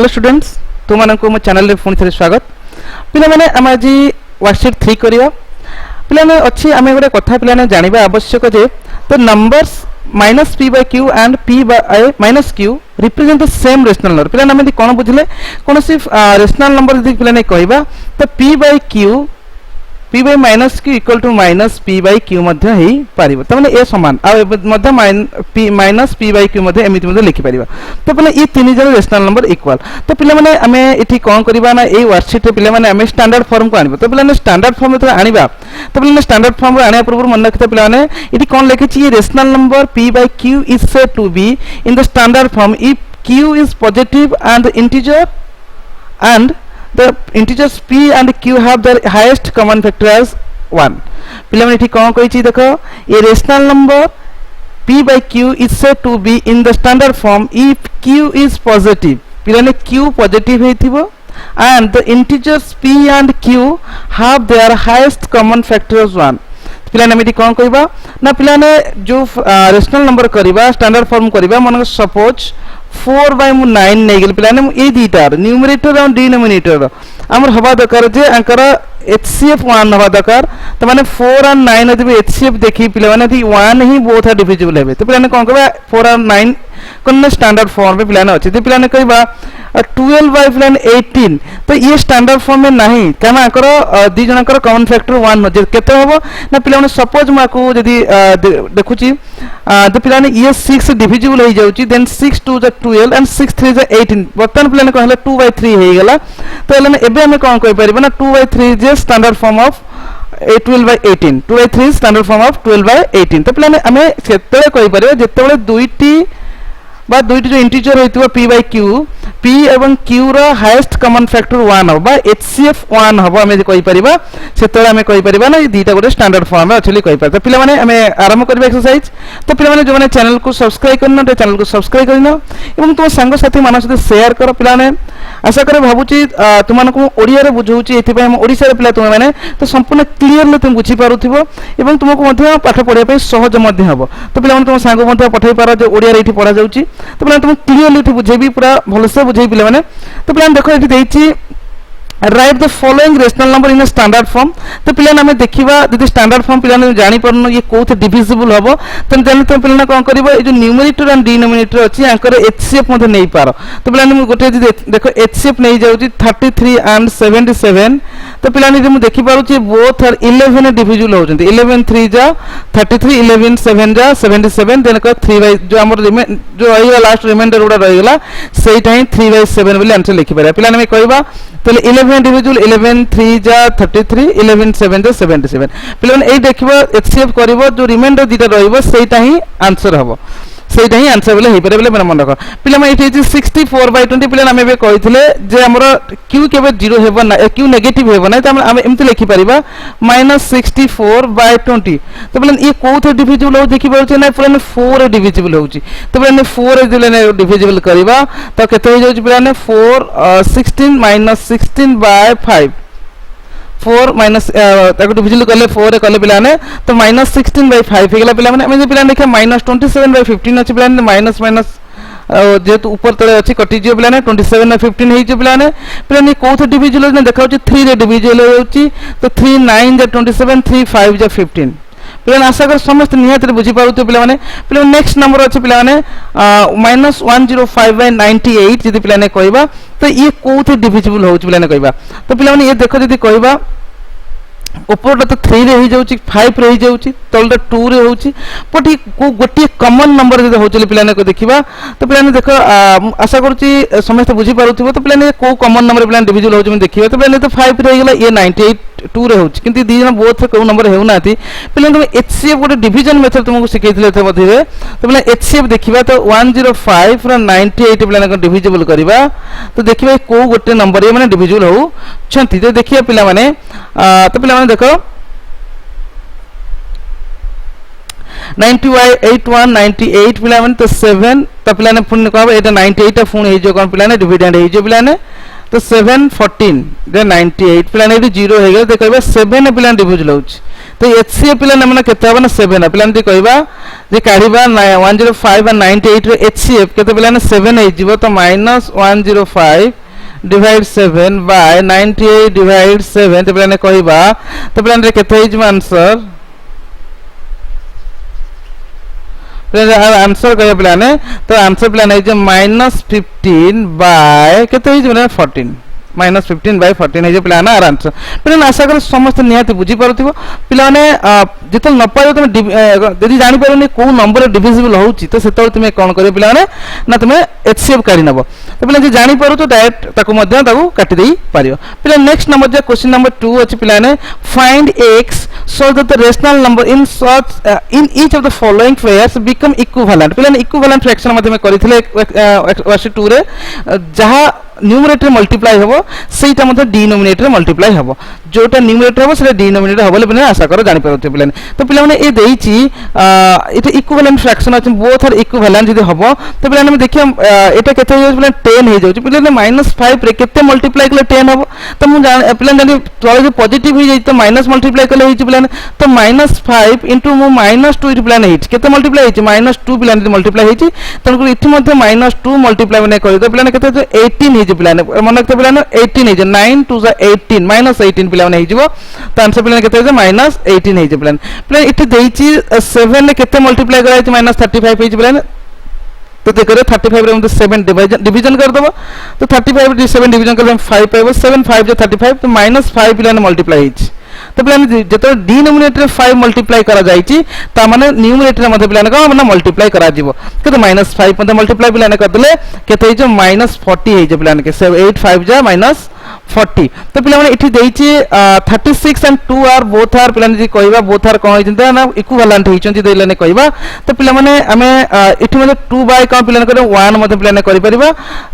Hello students तुम मो channel रे पुणी थे स्वागत पिला माने हम आज वर्कशीट 3 करिया पिला ने अछि हमें गोटे कथा पिला ने जानिबा आवश्यक जे तो numbers minus p by q and p by minus q represent the same rational number पिला ने कोन बुझले कोन सी रेशनल नंबर यदि पिला ने कहबा तो p by q p by minus q equal to minus p by q मध्य हेई पारिबो त माने ए समान आ मध्य p minus p by q मध्य एमिति मध्य लिखि पारिबा तो पले ई तीन जन रेशनल नंबर इक्वल तो पिला माने हमें एठी कोन करबा ना ए वर्कशीट रे पिला माने हमें स्टैंडर्ड फॉर्म को आनिबो तो पिला ने स्टैंडर्ड फॉर्म में आनिबा तो पिला ने स्टैंडर्ड फॉर्म रे आनिया पूर्व मन रखते पिला ने एठी कोन लिखि छी rational number p by q is said to be in the standard form if q is positive and integer and the integers p and q have their highest common factor as 1 पिला माने ठीक कोन कहि छी देखो ये rational number p by q is said to be in the standard form if q is positive पिला ने q positive हेथिबो and the integers p and q have their highest common factor as 1 पिला ने मिटी कोन कहबा ना पिला ने जो रेशनल नंबर करबा स्टैंडर्ड फॉर्म करबा मन सपोज 4 by 9 नै गेल पिला ने ए दीटार न्यूमरेटर और डिनोमिनेटर हमर हवा दरकार जे अंकर HCF 1 हवा दरकार त माने 4 और 9 यदि HCF देखि पिला माने थी 1 ही बोथ आर डिविजिबल हेबे तो पिला ने कोन कहबा 4 और 9 कोन स्टैंडर्ड फॉर्म में पिला ने अछि तो पिला ने कहबा 12 by 18 तो ये स्टैंडर्ड फॉर्म में नहीं काना अंकर दी जनकर कॉमन फैक्टर 1 जे केते होबो ना पिला ने सपोज माको यदि देखुची तो पिला ने ये 6 डिविजिबल हो जाउची देन 6 2 ज 12 एंड 6 3 ज 18 बर्तन पिला ने कहले 2 by 3 हे गेला तो एले एबे हम कोन कहि परिबा ना 2 by 3 J standard form of 12 by 18 2 by 3 standard form of 12 by 18 तो पिला ने हमें सेतले कहि परिबा जेतेबेले दुईटी बा दुईटी जो इंटीजर होइतबो p by q p एवं q रो हाईएस्ट कॉमन फैक्टर 1 होबा HCF 1 होबा हमें कहि परिबा सेतले हमें कहि परिबा ना दीटा गोटे स्टैंडर्ड फॉर्म में एक्चुअली कहि परता पिला माने हमें आरंभ करबा एक्सरसाइज तो पिला माने जो माने चैनल को सब्सक्राइब करना तो चैनल को सब्सक्राइब करना एवं तुम संग साथी मानस सहित शेयर करो पिला ने आशा करे भाबुची तुमन को ओडिया रे बुझौची एथि पे हम ओडिसा रे पिला तुम माने तो संपूर्ण क्लियरली तुम बुझी पारुथिबो एवं तुमको मध्य पाठ पढिया पे सहज मध्य हबो तो पिला माने तुम संग मध्य पठाई पारो जे ओडिया रे एथि पढा जाउची तो पिला तुम क्लियरली एथि बुझेबी पूरा भलसे बुझेई पिला माने तो पिला देखो एथि देइची write the following rational number in standard form तो पिला हमें देखिबा यदि स्टैंडर्ड फॉर्म पिला ने जानि परनो ये कोथे डिविजिबल हबो त जानि तो पिला कोन करबो ए जो न्यूमरेटर एंड डिनोमिनेटर अछि आंकर HCF मध्ये नै पारो तो पिला ने गोटे देखो HCF नै जाउची 33 एंड 77 तो पिला ने हम देखि पारुची बोथ आर 11 डिविजिबल होजंती 11 3 जा 33 11 7 जा 77 देन को 3 बाय जो हमर जो आइला लास्ट रिमाइंडर उडा रहिगला सेटा ही 3 by 7 बोले आंसर लिखि पारे पिला ने कहबा तो 11 डिविजिबल 11 3 जा 33 11 7 जा 77 पिला ने ए देखिबो HCF करबो जो रिमाइंडर दिटा रहइबो सेटा ही आंसर हबो सेटा ही आंसर बोले हे पारे बोले मन मन रख पिला में इथे 64 by 20 पिला हमें बे कहिथिले जे हमर q केबे 0 हेबो ना q नेगेटिव हेबो ना त हम एमति लिखि परिबा -64 by 20 तो पिला ये कोथे डिविजिबल हो देखि परछ ना पिला 4 डिविजिबल होउची तो पिला 4 दिले डिविजिबल करबा तो केते हो जाउची पिला 4 16 16 by 5 4 माइनस ताको डिविजिबल करले 4 करले पिला ने तो -16 by 5 हेगला पिला माने हम पिला देखा -27 by 15 अछि पिला ने माइनस माइनस जेतु ऊपर तळे अछि कटि जियो पिला ने 27 by 15 हेइ जे पिला ने कोथ डिविजिबल ने देखाउची 3 रे डिविजिबल होउची तो 3 9 जा 27 3 5 जा 15 पिला आशा कर समस्त नियत रे बुझी पारुते पिला माने नेक्स्ट नंबर अछि पिला माने -105 by 98 जदि पिला ने कहबा तो ये कोथे डिविजिबल होउची पिला ने कहबा तो पिला माने ये देखो जदि कहबा ऊपर तो 3 रे हो जाउची 5 रे हो जाउची तलटा 2 रे होउची पटी को गोटी कॉमन नंबर जदि होचले पिला ने को देखिबा तो पिला ने देखो आशा करूची समस्त बुझी पारुथिबो तो पिला ने को कॉमन नंबर पिला डिविजिबल होउची मैं देखिबा तो पिला ने तो 5 रे गेला ये 98 2 रे होउची किंतु दी जन बोथ को नंबर हेउ नाथि पिला तुम HCF गोटे डिवीजन मेथड तुमको सिखैथिले थे मध्ये तो पिला HCF देखिबा तो 105 रो 98 पिला ने डिविजिबल करबा तो देखिबा को गोटे नंबर ये माने डिविजिबल हो छंती तो देखिया पिला माने तो पिला माने देखो 918198 पिला माने तो 7 तो पिला ने पुन कहबा एटा 98 टा फोन हे जो कोन पिला ने डिविडेंड हे जो पिला ने तो 7 14 दे 98 पिला ने 0 हे गेल देखबा 7 पिला डिविजिबल होउची तो HCF पिलाने मन केते हबो ना 7 पिलाने दी कहबा जे काढिबा 105 और 98 रे HCF केते पिलाने 7 हे जिवो तो -105 डिवाइड 7 बाय 98 डिवाइड 7 तो पिलाने कहबा तो पिलाने केते हे जिवो आंसर आंसर कह पिलाने तो आंसर पिलाने हे जे -15 बाय केते हे जिवो 14 -15/14 है पिला ना आंसर पिला आशा कर समस्त निहाती बुझी पारुथिबो पिला ने जेतल न पारो तुम यदि जानि पारोनी को नंबर डिविजिबल होउची तो सेतल तुमे कोन करियो पिला ने ना तुमे HCF काढी नबो तो पिला जे जानि पारो तो डायरेक्ट ताको मध्य ताको काटि देई पारियो पिला नेक्स्ट नंबर जे क्वेश्चन नंबर 2 अछि पिला ने find x so that the rational number in such in each of the following pairs become equivalent पिला ने इक्विवेलेंट फ्रैक्शन मध्य में करिथिले वर्ष 2 रे जहा न्यूमरेटर मल्टीप्लाई हबो सेटा मते डिनोमिनेटर मल्टीप्लाई हबो जोटा न्यूमरेटर हबो सेटा डिनोमिनेटर हबो ले आशा करो जानि परते पिलाने तो पिला माने ए देइची एटा इक्विवेलेंट फ्रैक्शन अछि बोथ आर इक्विवेलेंट जदी हबो तो पिलाने देखियो एटा केते हो पिला 10 हे जाउची पिलाने -5 रे केते मल्टीप्लाई कले 10 हबो तो मु पिलाने जानि तळे जे पॉजिटिव हे जाई तो माइनस मल्टीप्लाई कले हेची पिलाने तो -5 इनटू मु -2 इट पिलाने हेची केते मल्टीप्लाई हेची -2 पिलाने मल्टीप्लाई हेची तनको इथि मध्ये -2 मल्टीप्लाई माने करि तो पिलाने केते 18 पिलाने मन रखते पिलाने 18 हे जे 9 2 18 -18 पिलाने हे जिवो तो आंसर पिलाने केते जे -18 हे जे पिलाने इथे देइची 7 ने केते मल्टीप्लाई कराइ छै -35 हे जे पिलाने तो ते करे 35 रे हम 7 डिवीजन कर दबो तो 35 रे 7 डिवीजन कर 5 पाइबो 7 5 जे 35 तो -5 पिलाने मल्टीप्लाई हे तो पिलाने जेतो डिनोमिनेटर 5 मल्टीप्लाई करा जाईची ता माने न्यूमरेटर मध्ये पिलाने का माने मल्टीप्लाई करा जिवो केते -5 मध्ये मल्टीप्लाई पिलाने कर देले केते हे जे -40 हे जे पिलाने के 8 5 जा -40 तो पिला माने इठी देइची 36 एंड 2 आर बोथ आर पिलाने जी कहबा बोथ आर कोन हिचंता ना इक्विवेलेंट हिचंती देलेने कहबा तो पिला माने हमें इठी मध्ये 2 बाय का पिलाने करे 1 मध्ये पिलाने करि परिबा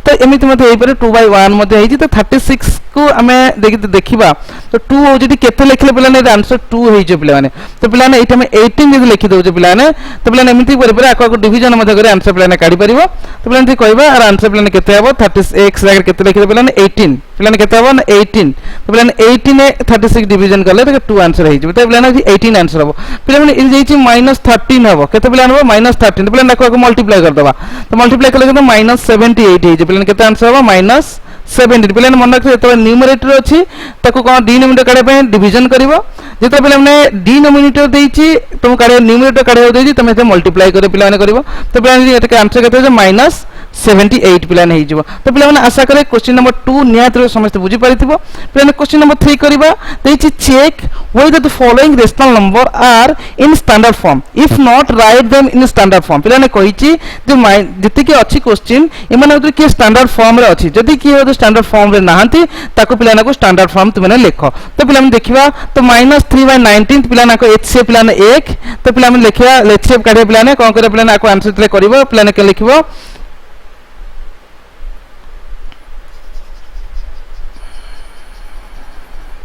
तो एमिति मध्ये हेइ परे 2 बाय 1 मध्ये हेइ तो 36 को हमें देखिबा तो 2 जदी केते लिखले पिलाने आंसर 2 हेइ जे पिलाने तो पिलाने इठी में 18 जदी लिखि दउ जे पिलाने तो पिलाने एमिति करि परे आको डिवीजन मध्ये करे आंसर पिलाने काढी परिबो तो पिलाने कहबा आर आंसर पिलाने केते हबो 36 जागर केते लिखले पिलाने 18 पिलाने केते हबो 18 तो पिलाने 18 ने 36 डिवीजन करले तो 2 आंसर हेइ जे तो पिलाने 18 आंसर हबो पिलाने इ जेइची -13 हबो केते पिलाने हबो -13 तो पिलाने को मल्टीप्लाई कर दबा तो मल्टीप्लाई करले तो -78 हेइ जे पिलाने केते आंसर हबो -70 पिलाने मन रखते तो न्यूमरेटर अछि ताको कोन डिनोमिनेटर काढे पे डिवीजन करिवो जेते पिलाने डिनोमिनेटर देइची तुम काढे न्यूमरेटर काढे देइची तमे ते मल्टीप्लाई करे पिलाने करिवो तो पिलाने एटा आंसर केते जे -78 पिलाने हेइ जिवो तो पिलाने आशा करे क्वेश्चन नंबर 2 नियात रे समस्त बुझी परिथिबो पिलाने क्वेश्चन नंबर 3 करिबा देइची check whether the following rational number are in standard form if not write them in standard form पिलाने कहिची जे जति के अछि क्वेश्चन एमाने के स्टैंडर्ड फॉर्म रे अछि जदि की हो स्टैंडर्ड फॉर्म रे नाहंती ताको पिलाने को स्टैंडर्ड फॉर्म तुमने लिखो तो पिलाने देखिबा तो -3/19 पिलाने को HCF पिलाने 1 तो पिलाने लिखिया HCF काढे पिलाने कोन करे पिलाने आको आंसर तले करिवो पिलाने के लिखिबो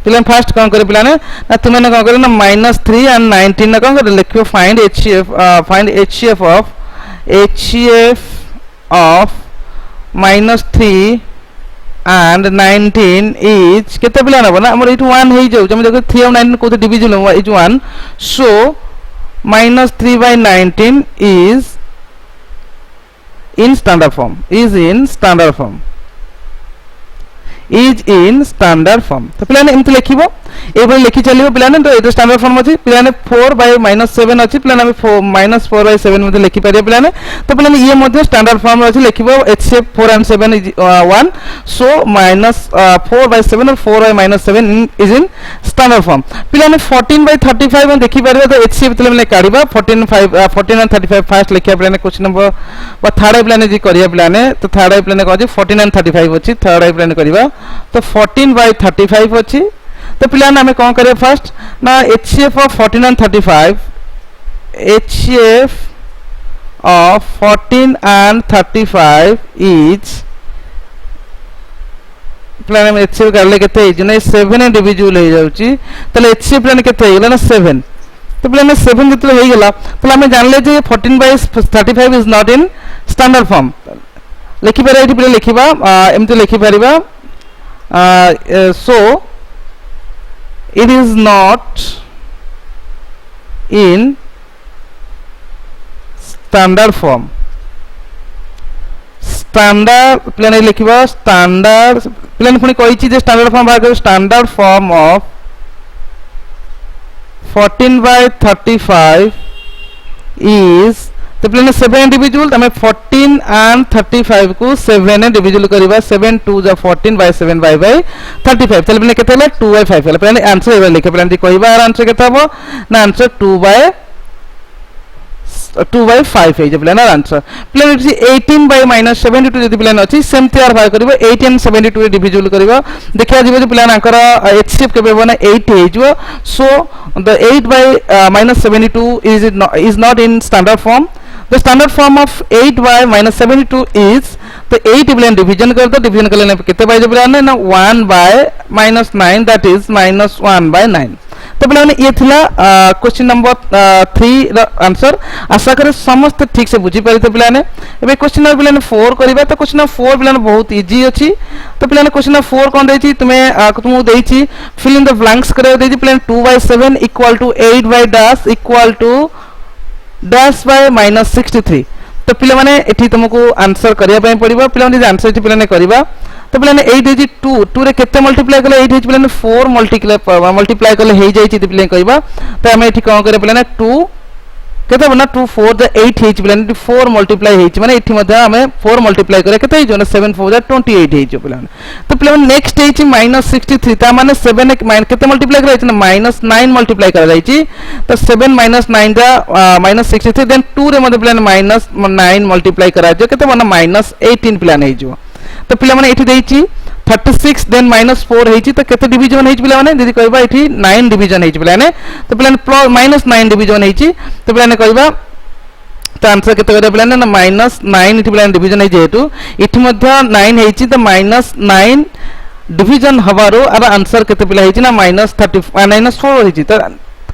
पिलाने फर्स्ट कौन करे पिलाने ना तुमने कौन करे ना -3 एंड 19 ना कौन करे लिखियो find HCF of -3 and 19 is केते पिलाने बना हमर इट 1 हेइ जाउ जमे देखो 3 और 19 कोते डिवीजन हो is 1 so -3/19 is in standard form is in standard form तो पिलाने एमति लिखिबो एबे लिखि चलिबो पिलाने तो एतो स्टैंडर्ड फॉर्म अछि पिलाने 4/-7 अछि पिलाने हम -4/7 मध्ये लिखि पारे पिलाने तो पिलाने ये मध्ये स्टैंडर्ड फॉर्म अछि लिखिबो HCF 4 and 7 is 1 so -4/7 और 4/-7 is in standard form पिलाने 14/35 में देखि पारे तो HCF पिलाने काढिबा 14 and 35 फास्ट लिखिया पिलाने क्वेश्चन नंबर व थर्ड पिलाने जी करिया पिलाने तो थर्ड पिलाने कहछि 14 and 35 अछि थर्ड पिलाने करिबा तो 14/35 अछि तो पिलाने हमें कौन करे फर्स्ट ना HCF of 14 and 35 HCF of 14 and 35 is पिलाने में HCF करले केते हे जने 7 डिविजिबल हे जाउची तले HCF पिलाने केते हेला ना 7 तो पिलाने 7 जतले हे गेला तो हमें जानले जे 14/35 is not in standard form लिखि पारे एठी पिला लिखिबा एमते लिखि Paribas so it is not in standard form standard plan लिखिबा standard plan पुनी कहिछि जे standard form बाहर करियो standard form of 14/35 is तो प्लेन 7 इंडिविजुअल तमे 14 and 35 को 7 डिविजुअल करिबा 7 2 जा 14 by 7 by 35 चल प्लेन केते हला 2/5 हला प्लेन आंसर एबा लिखे प्लेन कहिबा आंसर केते हबो ना आंसर 2/5 है जे प्लेन आंसर प्लेन 18 by -72 जदि प्लेन अछि सेमति आर भाग करिबो 18 and 72 डिविजुअल करिबो देखिया जिवो जे प्लेन आकर एचसीएफ केबे बने 8 हे जो so the 8 by -72 is not in standard form. The standard form of 8 by -72 is तो 8 प्लेन डिवीजन कर दो डिवीजन कर लेने पे कितने बाय जो प्लेन है ना 1 by -9 that is -1 by 9 तो प्लेन ये थिला क्वेश्चन नंबर 3 र आंसर आशा करे समस्त ठीक से बुझी पारिते प्लेन एबे क्वेश्चन नंबर प्लेन 4 करिबा तो क्वेश्चन नंबर 4 प्लेन बहुत इजी अछि तो प्लेन क्वेश्चन नंबर 4 कोन देछि तुमे तुमु देछि फिल इन द ब्लैंक्स करे देछि plane 2/7 equal to 8 by dash equal to dash by -63 तो पिले माने एठी तुमको आंसर करिया पय पड़िबो पिले माने आंसर एठी पिले ने करबा तो पिले ने 8 देछि 2 रे केते मल्टीप्लाई करले 8 देछि पिले ने 4 मल्टीप्लाई करले हे जाई छि पिले कहबा तो हम एठी कोन करे पिले ने 2 केते बना 2 4 द 8 हे छि पिले ने 4 मल्टीप्लाई हे छि माने एठी मध्ये हमें 4 मल्टीप्लाई करे केते हे जो 7 4 द 28 हे छि पिले तो पिले नेक्स्ट हे छि -63 ता माने 7 केते मल्टीप्लाई करे छि ना -9 मल्टीप्लाई कर जाई छि तो 7 -9 द -63 देन 2 रे मध्ये पिले -9 मल्टीप्लाई करा जो केते बना -18 पिले हे जो तो पिले माने एठी देई छि 36 देन -4 हे छि तो केते डिवीजन हे छि पिले माने जदी कहबा एठी 9 डिवीजन हे छि पिले ने तो पिले -9 डिवीजन हे छि तो पिले ने कहबा तो आंसर केते करे पिले ने -9 इठी पिले डिवीजन हे जेतु इठी मध्ये 9 हे छि तो -9 डिवीजन हबारो अब आंसर केते पिले हे छि ना -4 हे छि तो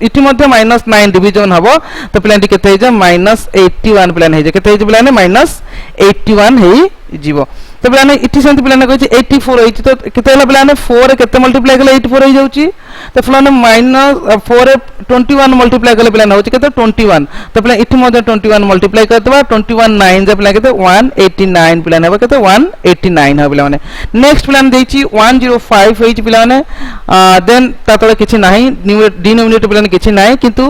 इठी मध्ये -9 डिवीजन हबो तो पिले केते हे जे -81 पिले हे जे केते हे जे पिले ने -81 हे जीवो तो पिलाने इठी सेंति पिलाने कहै 84 होई तो केते हला पिलाने 4 केते मल्टीप्लाई करले 84 होई जाउची तो पिलाने -4 21 मल्टीप्लाई करले पिलाने होची केते 21 तो पिलाने इठी मध्ये 21 मल्टीप्लाई करतबा 21 9 जे पिलाने केते 189 पिलाने हबो केते 189 हबो पिलाने नेक्स्ट पिलाने देची 105 होईची पिलाने देन तातळे किछि नाही डिनोमिनेटर पिलाने किछि नाही किंतु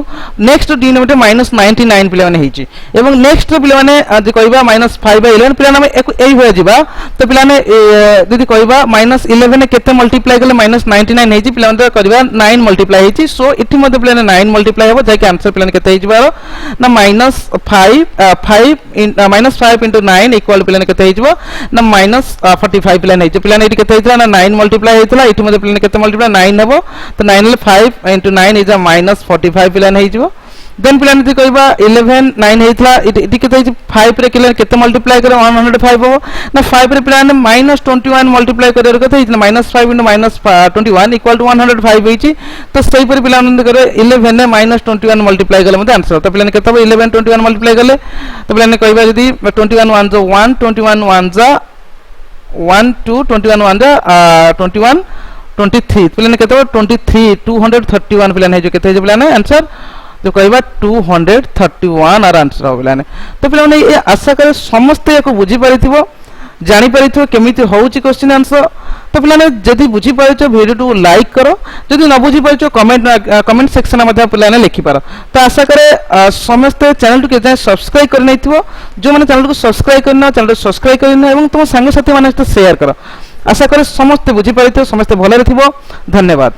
नेक्स्ट डिनोमिनेटर -99 पिलाने हेची एवं नेक्स्ट पिलाने जे कहबा -5/11 पिलाने एई होय जिबा तो पिलाने यदि कहबा -11 केते मल्टीप्लाई करले -99 हेची पिलाने करबा 9 मल्टीप्लाई हेची सो इठी मध्ये पिलाने 9 मल्टीप्लाई हबो जाय के आंसर पिलाने केते हेजिबा ना -5 into 9 इक्वल पिलाने केते हेजिबो ना -45 पिलाने हेची पिलाने इठी केते हेतला ना 9 मल्टीप्लाई हेतला इठी मध्ये पिलाने केते मल्टीप्लाई 9 हबो तो 9 ले 5 into 9 इज -45 पिलाने हेजिबो देन पिलाने जे कहबा 11 9 हेतला इठी केते हेची 5 रे केते मल्टीप्लाई करे 105 हबो ना 5 रे पिलाने -21 मल्टीप्लाई करे केते हेची ना -5 into -21 इक्वल टू 105 हेची तो सही पर पिलाने करे 11 ने -21 मल्टीप्लाई करले मते आंसर तो पिलाने केते 11 21 मल्टीप्लाई करले तो पिलाने कहबा यदि 21 1 जो 1 21 1 जा 1 2 21 1 जा 21 23 पिलाने केते 23 231 पिलाने जो केते हे पिलाने आंसर जो कहबा 231 आर आंसर हो पिलाने तो पिलाने ये आशा करे समस्त एको बुझी परिथिबो जानि परिथिबो केमिति होउची क्वेश्चन आंसर तो पिलाने जदी बुझी परिचो वीडियो टू लाइक करो जदी न बुझी परिचो कमेंट सेक्शन मध्ये पिलाने लिखि पारो तो आशा करे समस्त चैनल टू के सब्सक्राइब कर नैथिबो जो माने चैनल को सब्सक्राइब करना चैनल सब्सक्राइब करना एवं तुम संग साथी माने शेयर करो आशा करे समस्त बुझी परिथिबो समस्त भले रथिबो धन्यवाद।